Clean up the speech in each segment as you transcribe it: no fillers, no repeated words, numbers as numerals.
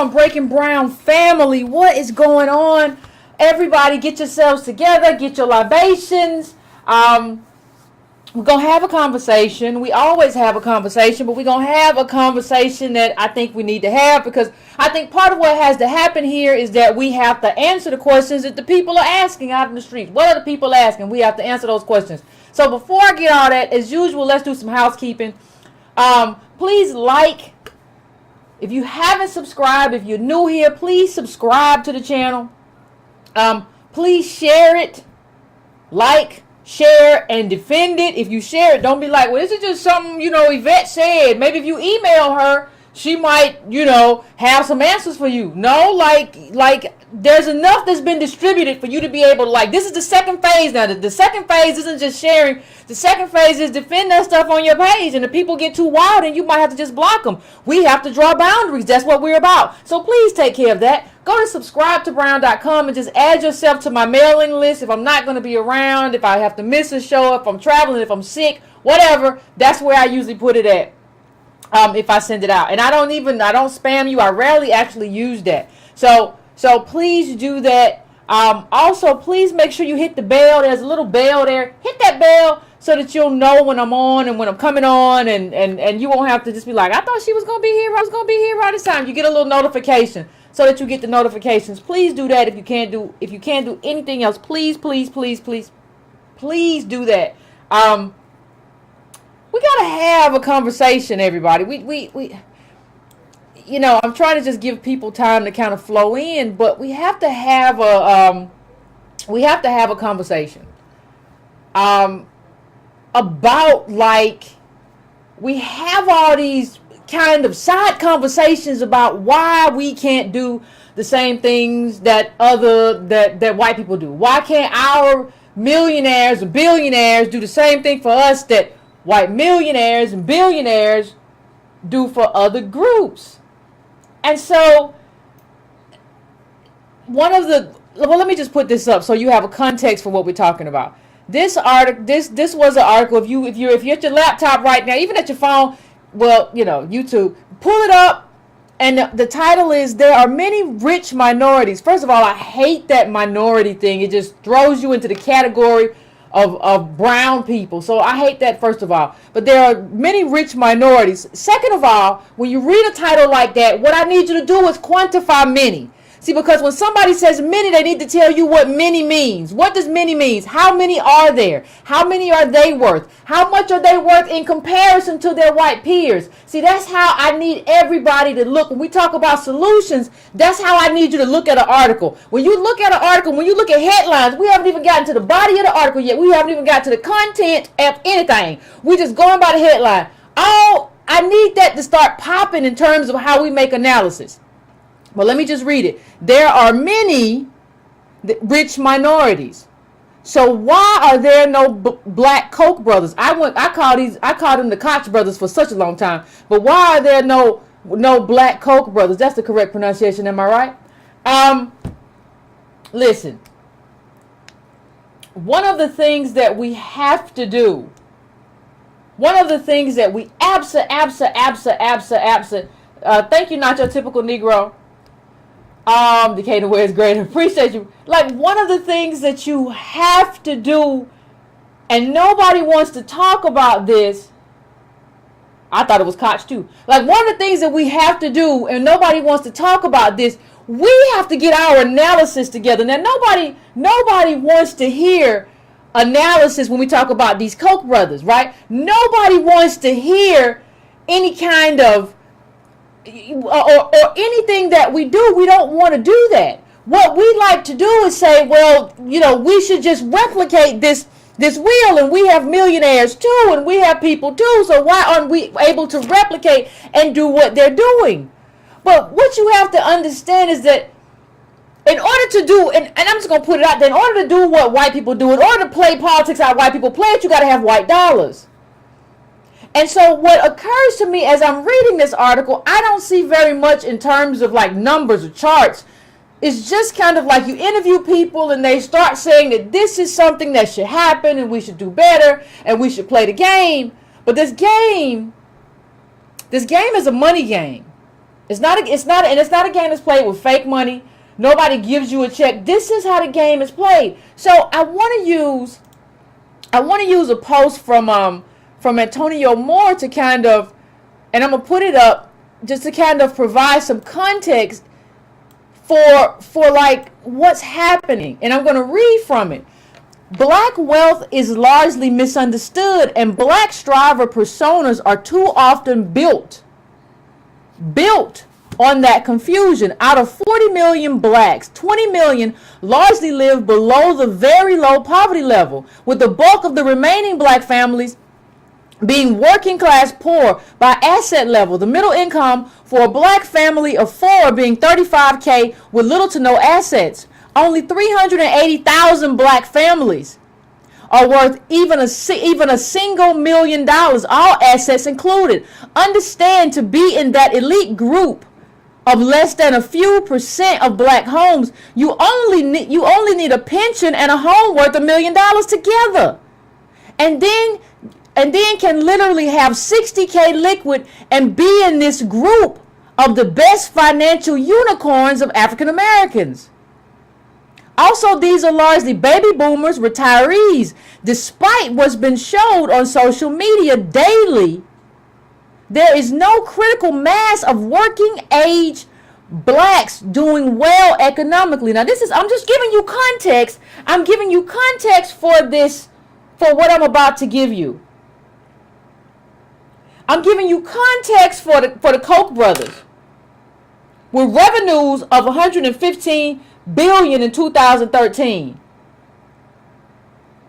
on, Breaking Brown family? What is going on? Everybody get yourselves together, get your libations. We're going to have a conversation. We always have a conversation, but we're going to have a conversation that I think we need to have, because I think part of what has to happen here is that we have to answer the questions that the people are asking out in the streets. What are the people asking? We have to answer those questions. So before I get all that, as usual, let's do some housekeeping. Please like. If you haven't subscribed, if you're new here, please subscribe to the channel. Please share it. Like, share, and defend it. If you share it, don't be like, well, this is just something, Yvette said. Maybe if you email her, she might, have some answers for you. No, like there's enough that's been distributed for you to be able to, this is the second phase now. The second phase isn't just sharing. The second phase is defend that stuff on your page. And if people get too wild, and you might have to just block them. We have to draw boundaries. That's what we're about. So please take care of that. Go to subscribetobrown.com and just add yourself to my mailing list. If I'm not going to be around, if I have to miss a show, if I'm traveling, if I'm sick, whatever, that's where I usually put it at. If I send it out. And I don't spam you. I rarely actually use that. So please do that. Also, please make sure you hit the bell. There's a little bell there. Hit that bell so that you'll know when I'm on and when I'm coming on, and you won't have to just be like, I thought she was going to be here. I was going to be here right this time. You get a little notification so that you get the notifications. Please do that. If you can't do anything else, please do that. We gotta have a conversation, everybody. We I'm trying to just give people time to kind of flow in, but we have to have a conversation about, we have all these kind of side conversations about why we can't do the same things that white people do. Why can't our millionaires or billionaires do the same thing for us that white millionaires and billionaires do for other groups? And so let me just put this up so you have a context for what we're talking about. This article, this was an article. If you're at your laptop right now, even at your phone, YouTube, pull it up. And the title is, there are many rich minorities. First of all, I hate that minority thing. It just throws you into the category of brown people. So I hate that, first of all. But there are many rich minorities. Second of all, when you read a title like that, what I need you to do is quantify many. See, because when somebody says many, they need to tell you what many means. What does many means? How many are there? How many are they worth? How much are they worth in comparison to their white peers? See, that's how I need everybody to look. When we talk about solutions, that's how I need you to look at an article. When you look at an article, when you look at headlines, we haven't even gotten to the body of the article yet. We haven't even got to the content of anything. We're just going by the headline. I need that to start popping in terms of how we make analysis. Well, let me just read it. There are many rich minorities. So why are there no black Koch brothers? I called them the Koch brothers for such a long time. But why are there no black Koch brothers? That's the correct pronunciation, am I right? Listen. One of the things that we have to do, one of the things that we thank you, not your typical Negro. Decatur, where is great. Appreciate you. One of the things that you have to do, and nobody wants to talk about this. I thought it was Koch too. One of the things that we have to do, and nobody wants to talk about this, we have to get our analysis together. Now, nobody wants to hear analysis when we talk about these Koch brothers, right? Nobody wants to hear any kind of or anything that we do. We don't want to do that. What we like to do is say, well, we should just replicate this wheel, and we have millionaires too, and we have people too, so why aren't we able to replicate and do what they're doing? But what you have to understand is that in order to do, and I'm just going to put it out there, in order to do what white people do, in order to play politics how white people play it, you got to have white dollars. And so what occurs to me as I'm reading this article, I don't see very much in terms of numbers or charts. It's just kind of you interview people and they start saying that this is something that should happen and we should do better and we should play the game. But this game is a money game. It's not a game that's played with fake money. Nobody gives you a check. This is how the game is played. So I want to use a post from Antonio Moore to kind of, and I'm gonna put it up just to kind of provide some context for like what's happening. And I'm gonna read from it. Black wealth is largely misunderstood, and black striver personas are too often built on that confusion. Out of 40 million blacks, 20 million largely live below the very low poverty level, with the bulk of the remaining black families being working class poor by asset level. The middle income for a black family of 4 being $35K with little to no assets. Only 380,000 black families are worth even a single $1 million, all assets included. Understand, to be in that elite group of less than a few percent of black homes, you only need a pension and a home worth $1 million together, and then can literally have 60K liquid and be in this group of the best financial unicorns of African Americans. Also, these are largely baby boomers, retirees. Despite what's been showed on social media daily, there is no critical mass of working age blacks doing well economically. Now, I'm just giving you context. I'm giving you context for what I'm about to give you. I'm giving you context for the Koch brothers, with revenues of $115 billion in 2013.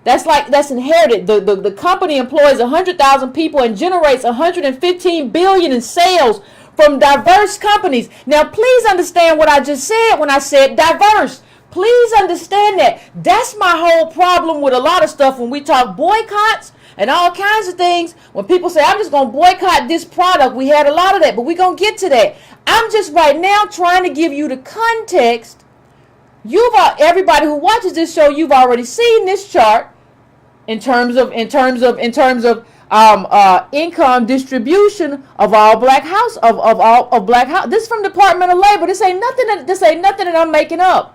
That's inherited. The company employs 100,000 people and generates $115 billion in sales from diverse companies. Now, please understand what I just said when I said diverse. Please understand that. That's my whole problem with a lot of stuff when we talk boycotts and all kinds of things. When people say, I'm just going to boycott this product, we had a lot of that, but we're going to get to that. I'm just right now trying to give you the context. Everybody who watches this show, you've already seen this chart in terms of income distribution of all black house of black house. This is from Department of Labor. This ain't nothing that I'm making up.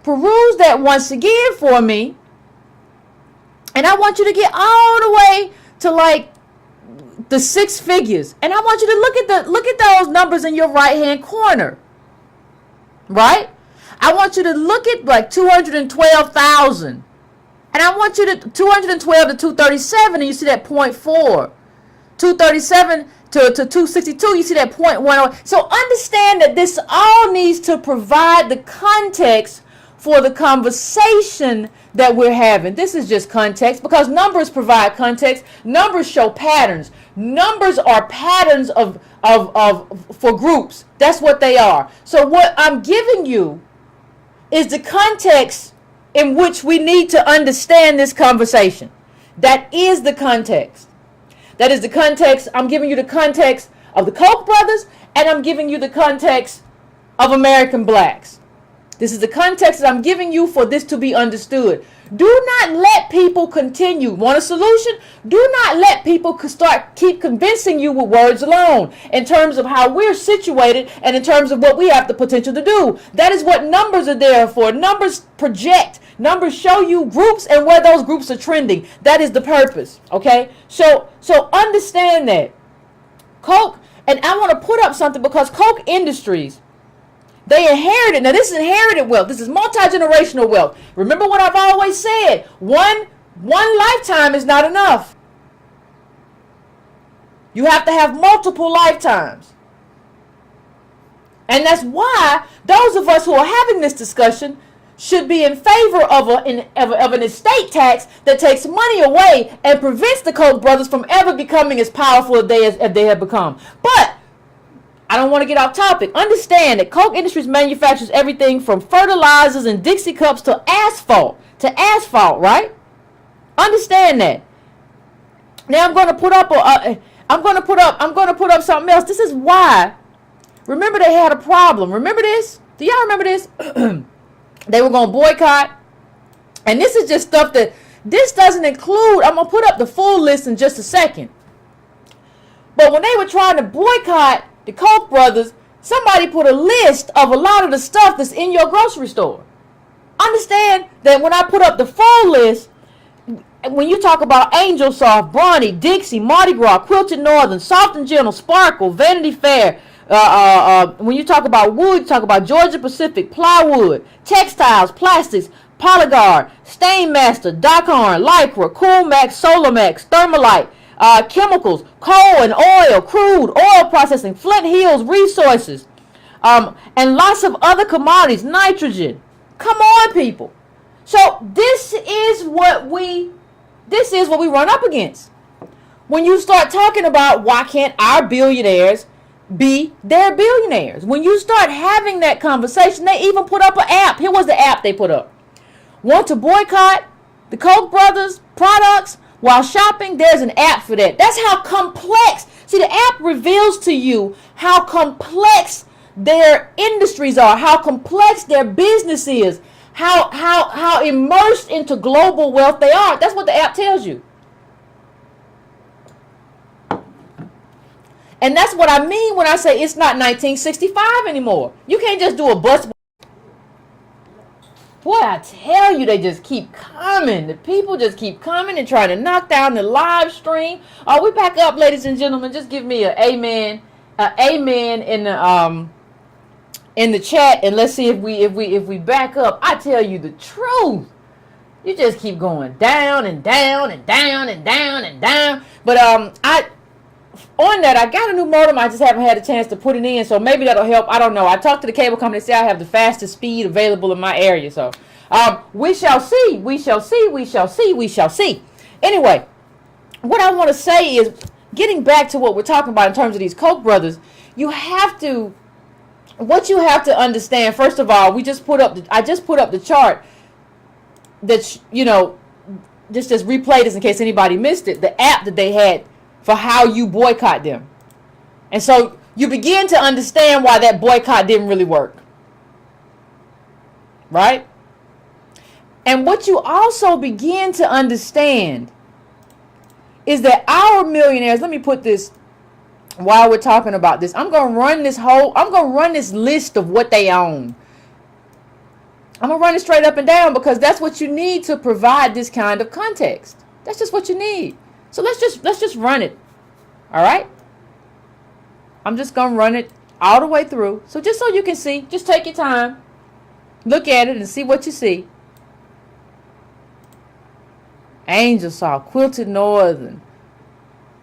Peruse that once again for me, and I want you to get all the way to like the 6 figures, and I want you to look at those numbers in your right hand corner, right? I want you to look at like 212,000, and I want you to 212 to 237, and you see that 0.4, 237 to 262, you see that 0.10. So understand that this all needs to provide the context for the conversation that we're having. This is just context, because numbers provide context. Numbers show patterns. Numbers are patterns for groups. That's what they are. So what I'm giving you is the context in which we need to understand this conversation. That is the context. That is the context. I'm giving you the context of the Koch brothers, and I'm giving you the context of American blacks. This is the context that I'm giving you for this to be understood. Do not let people continue. Want a solution? Do not let people keep convincing you with words alone in terms of how we're situated and in terms of what we have the potential to do. That is what numbers are there for. Numbers project. Numbers show you groups and where those groups are trending. That is the purpose. Okay? So understand that. Koch, and I want to put up something because Koch Industries, they inherited. Now, this is inherited wealth. This is multi-generational wealth. Remember what I've always said. One lifetime is not enough. You have to have multiple lifetimes. And that's why those of us who are having this discussion should be in favor of an estate tax that takes money away and prevents the Koch brothers from ever becoming as powerful as they have become. But I don't want to get off topic. Understand that Koch Industries manufactures everything from fertilizers and Dixie cups to asphalt, right? Understand that. Now I'm going to put up something else. This is why. Remember, they had a problem. Remember this? Do y'all remember this? They were going to boycott. And this is just stuff that this doesn't include. I'm going to put up the full list in just a second. But when they were trying to boycott the Koch brothers, Somebody put a list of a lot of the stuff that's in your grocery store. Understand that when I put up the full list, when you talk about Angel Soft, Brawny, Dixie, Mardi Gras, Quilted Northern, Soft and Gentle, Sparkle, Vanity Fair, when you talk about wood, you talk about Georgia Pacific, plywood, textiles, plastics, Polyguard, Stainmaster, Dockhorn, Lycra, Coolmax, Solamax, Thermalite, chemicals, coal and oil, crude, oil processing, Flint Hills Resources, and lots of other commodities, nitrogen. Come on, people. So this is what we run up against. When you start talking about why can't our billionaires be their billionaires? When you start having that conversation, they even put up an app. Here was the app they put up. Want to boycott the Koch brothers products while shopping? There's an app for that. That's how complex. See, the app reveals to you how complex their industries are, how complex their business is, how immersed into global wealth they are. That's what the app tells you. And that's what I mean when I say it's not 1965 anymore. You can't just do a bus. Boy, I tell you, they just keep coming. The people just keep coming and trying to knock down the live stream. Oh, we back up, ladies and gentlemen. Just give me an amen, in the chat, and let's see if we back up. I tell you the truth. You just keep going down and down and down and down and down. But on that, I got a new modem. I just haven't had a chance to put it in, so maybe that'll help. I don't know. I talked to the cable company. They say I have the fastest speed available in my area. So we shall see. We shall see. We shall see. We shall see. Anyway, what I want to say is, getting back to what we're talking about in terms of these Koch brothers, what you have to understand, first of all, I just put up the chart that, just replay this in case anybody missed it, the app that they had for how you boycott them. And so you begin to understand why that boycott didn't really work. Right? And what you also begin to understand is that our millionaires, let me put this while we're talking about this. I'm going to run this list of what they own. I'm going to run it straight up and down because that's what you need to provide this kind of context. That's just what you need. So let's just run it. All right? I'm just going to run it all the way through. So just so you can see, just take your time. Look at it and see what you see. Angel Soft, Quilted Northern,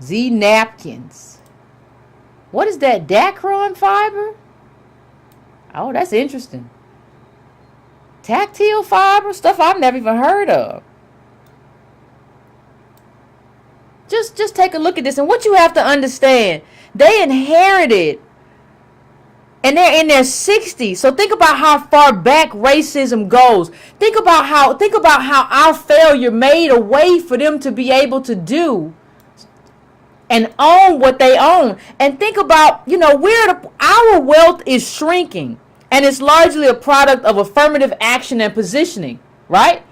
Z Napkins. What is that? Dacron fiber? Oh, that's interesting. Tactile fiber, stuff I've never even heard of. Just take a look at this. And what you have to understand, they inherited, and they're in their 60s. So think about how far back racism goes. Think about how our failure made a way for them to be able to do and own what they own. And think about, our wealth is shrinking, and it's largely a product of affirmative action and positioning, right?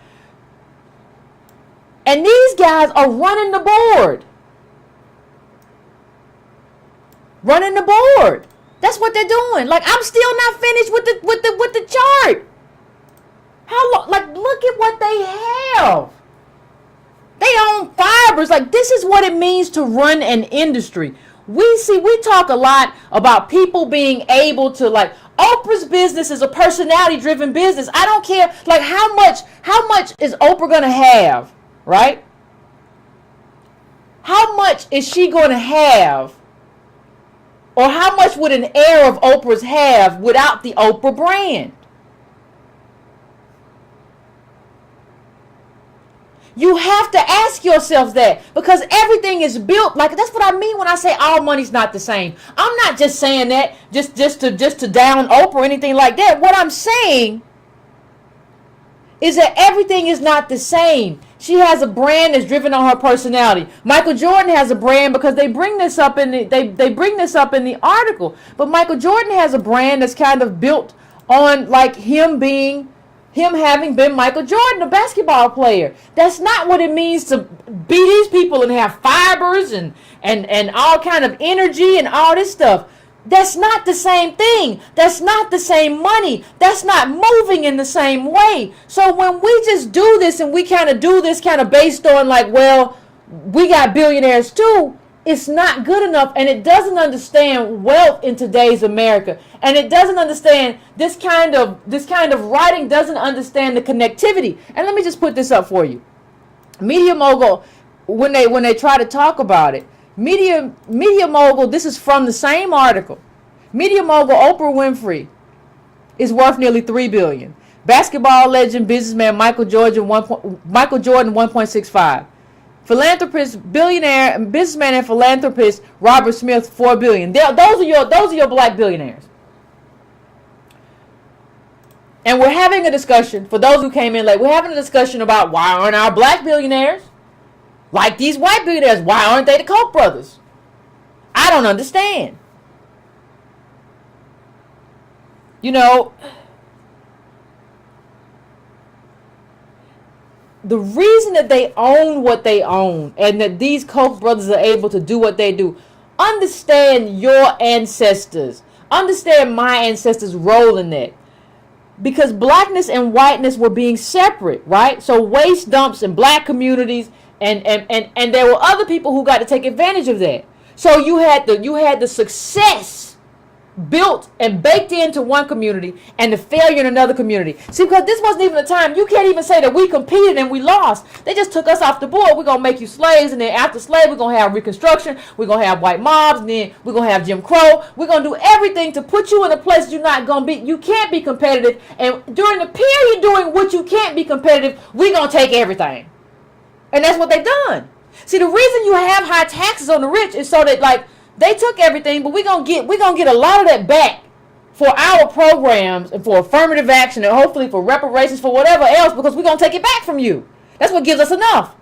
And these guys are running the board. Running the board. That's what they're doing. Like, I'm still not finished with the chart. How long? Like, look at what they have. They own fibers. Like, this is what it means to run an industry. We talk a lot about people being able to, like, Oprah's business is a personality-driven business. I don't care, like, how much is Oprah going to have, right? How much is she going to have? Or how much would an heir of Oprah's have without the Oprah brand? You have to ask yourselves that, because everything is built like, that's what I mean when I say all money's not the same. I'm not just saying that just to down Oprah or anything like that. What I'm saying is that everything is not the same. She has a brand that's driven on her personality. Michael Jordan has a brand, because they bring this up in the article. But Michael Jordan has a brand that's kind of built on, like, him having been Michael Jordan, a basketball player. That's not what it means to be these people and have fibers and all kind of energy and all this stuff. That's not the same thing. That's not the same money. That's not moving in the same way. So when we just do this and we kind of do this kind of based on like, well, we got billionaires too, it's not good enough, and it doesn't understand wealth in today's America, and it doesn't understand this kind of writing doesn't understand the connectivity. And let me just put this up for you. Media mogul, when they try to talk about it, media mogul, this is from the same article. Media mogul Oprah Winfrey is worth nearly $3 billion. Basketball legend, businessman Michael Jordan 1.65. Philanthropist, billionaire, businessman and philanthropist Robert Smith, $4 billion. Those are your black billionaires. And we're having a discussion, for those who came in late, we're having a discussion about why aren't our black billionaires like these white billionaires? Why aren't they the Koch brothers? I don't understand. You know, the reason that they own what they own and that these Koch brothers are able to do what they do, understand your ancestors. Understand my ancestors' role in that. Because blackness and whiteness were being separate, right? So waste dumps in black communities, and there were other people who got to take advantage of that. So you had the success built and baked into one community and the failure in another community. See, because this wasn't even a time, you can't even say that we competed and we lost. They just took us off the board. We're going to make you slaves, and then after slavery, we're going to have Reconstruction, we're going to have white mobs, and then we're going to have Jim Crow. We're going to do everything to put you in a place you're not going to be. You can't be competitive, and during the period doing what you can't be competitive, we're going to take everything. And that's what they've done. See, the reason you have high taxes on the rich is so that, like, they took everything, but we're gonna get a lot of that back for our programs and for affirmative action and hopefully for reparations for whatever else, because we're gonna take it back from you. That's what gives us enough.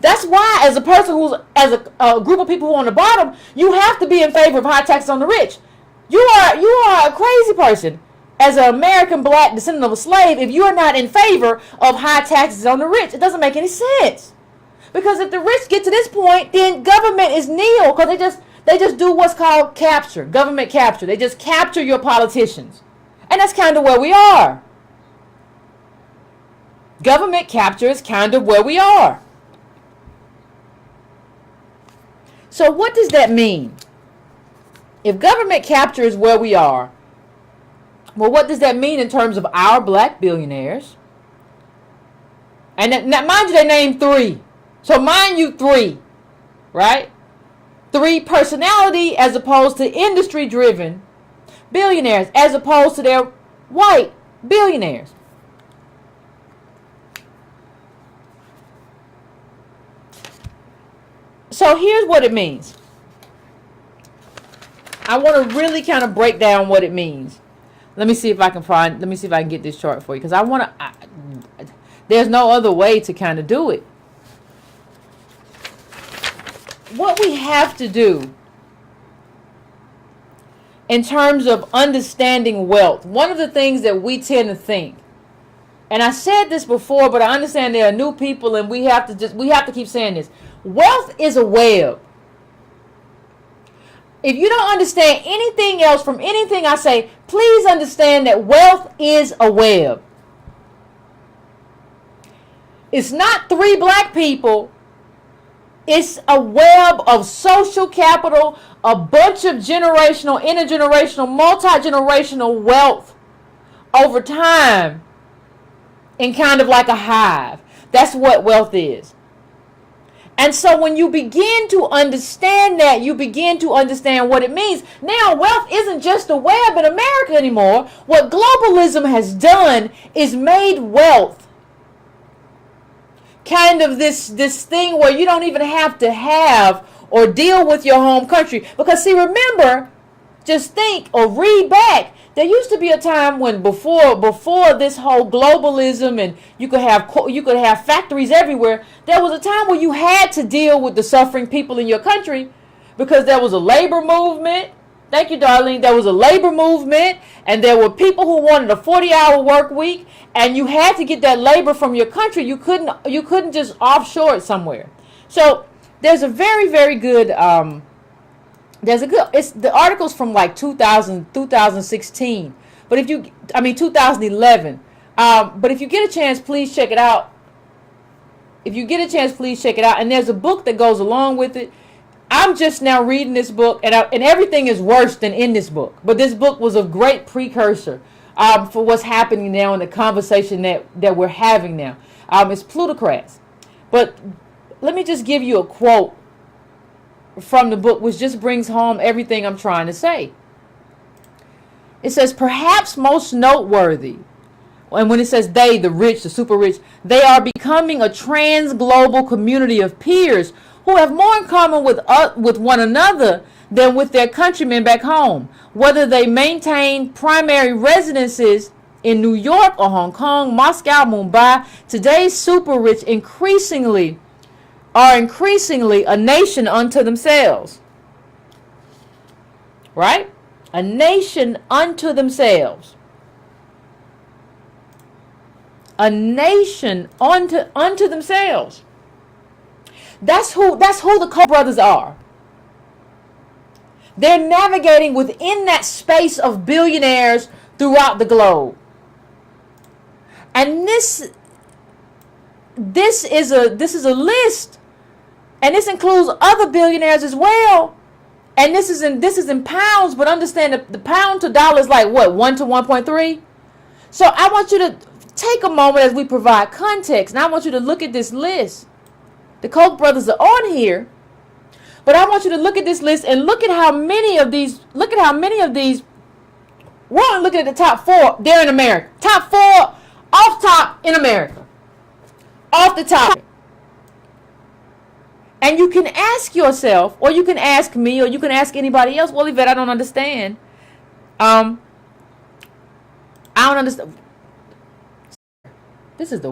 That's why, as a person as a group of people who are on the bottom, you have to be in favor of high taxes on the rich. You are a crazy person as an American black descendant of a slave if you are not in favor of high taxes on the rich. It doesn't make any sense. Because if the rich get to this point, then government is nil, because they just do what's called capture, government capture. They just capture your politicians. And that's kind of where we are. Government capture is kind of where we are. So what does that mean? If government capture is where we are, well, what does that mean in terms of our black billionaires? And now, mind you, they named 3. So mind you, 3, right? 3 personality as opposed to industry-driven billionaires, as opposed to their white billionaires. So here's what it means. I want to really kind of break down what it means. Let me see if I can get this chart for you, because there's no other way to kind of do it. What we have to do in terms of understanding wealth, one of the things that we tend to think, and I said this before, but I understand there are new people, and we have to keep saying this. Wealth is a web. If you don't understand anything else from anything I say, please understand that wealth is a web. It's not 3 black people. It's a web of social capital, a bunch of generational, intergenerational, multi-generational wealth over time in kind of like a hive. That's what wealth is. And so when you begin to understand that, you begin to understand what it means. Now, wealth isn't just a web in America anymore. What globalism has done is made wealth kind of this thing where you don't even have to have or deal with your home country. Because see, remember, just think or read back. There used to be a time when before this whole globalism and you could have factories everywhere, there was a time where you had to deal with the suffering people in your country because there was a labor movement. Thank you, Darlene. There was a labor movement, and there were people who wanted a 40-hour work week, and you had to get that labor from your country. You couldn't just offshore it somewhere. So there's a very, very good There's a good, it's the article's from like 2016. But if you, I mean 2011. But if you get a chance, please check it out. If you get a chance, please check it out. And there's a book that goes along with it. I'm just now reading this book, and everything is worse than in this book. But this book was a great precursor for what's happening now in the conversation that we're having now. It's plutocrats. But let me just give you a quote from the book, which just brings home everything I'm trying to say. It says, perhaps most noteworthy, and when it says they, the rich, the super rich, they are becoming a trans-global community of peers who have more in common with one another than with their countrymen back home. Whether they maintain primary residences in New York or Hong Kong, Moscow, Mumbai, today's super rich are increasingly a nation unto themselves. Right? A nation unto themselves. A nation unto themselves. That's who the Koch brothers are. They're navigating within that space of billionaires throughout the globe. And this is a list. And this includes other billionaires as well. And this is in pounds, but understand that the pound to dollar is like what, 1 to 1.3? So I want you to take a moment as we provide context. And I want you to look at this list. The Koch brothers are on here. But I want you to look at this list and look at how many of these, we're only looking at the top 4, they're in America. Top 4 off top in America. Off the top. And you can ask yourself, or you can ask me, or you can ask anybody else, well, Yvette, I don't understand. I don't understand. This is the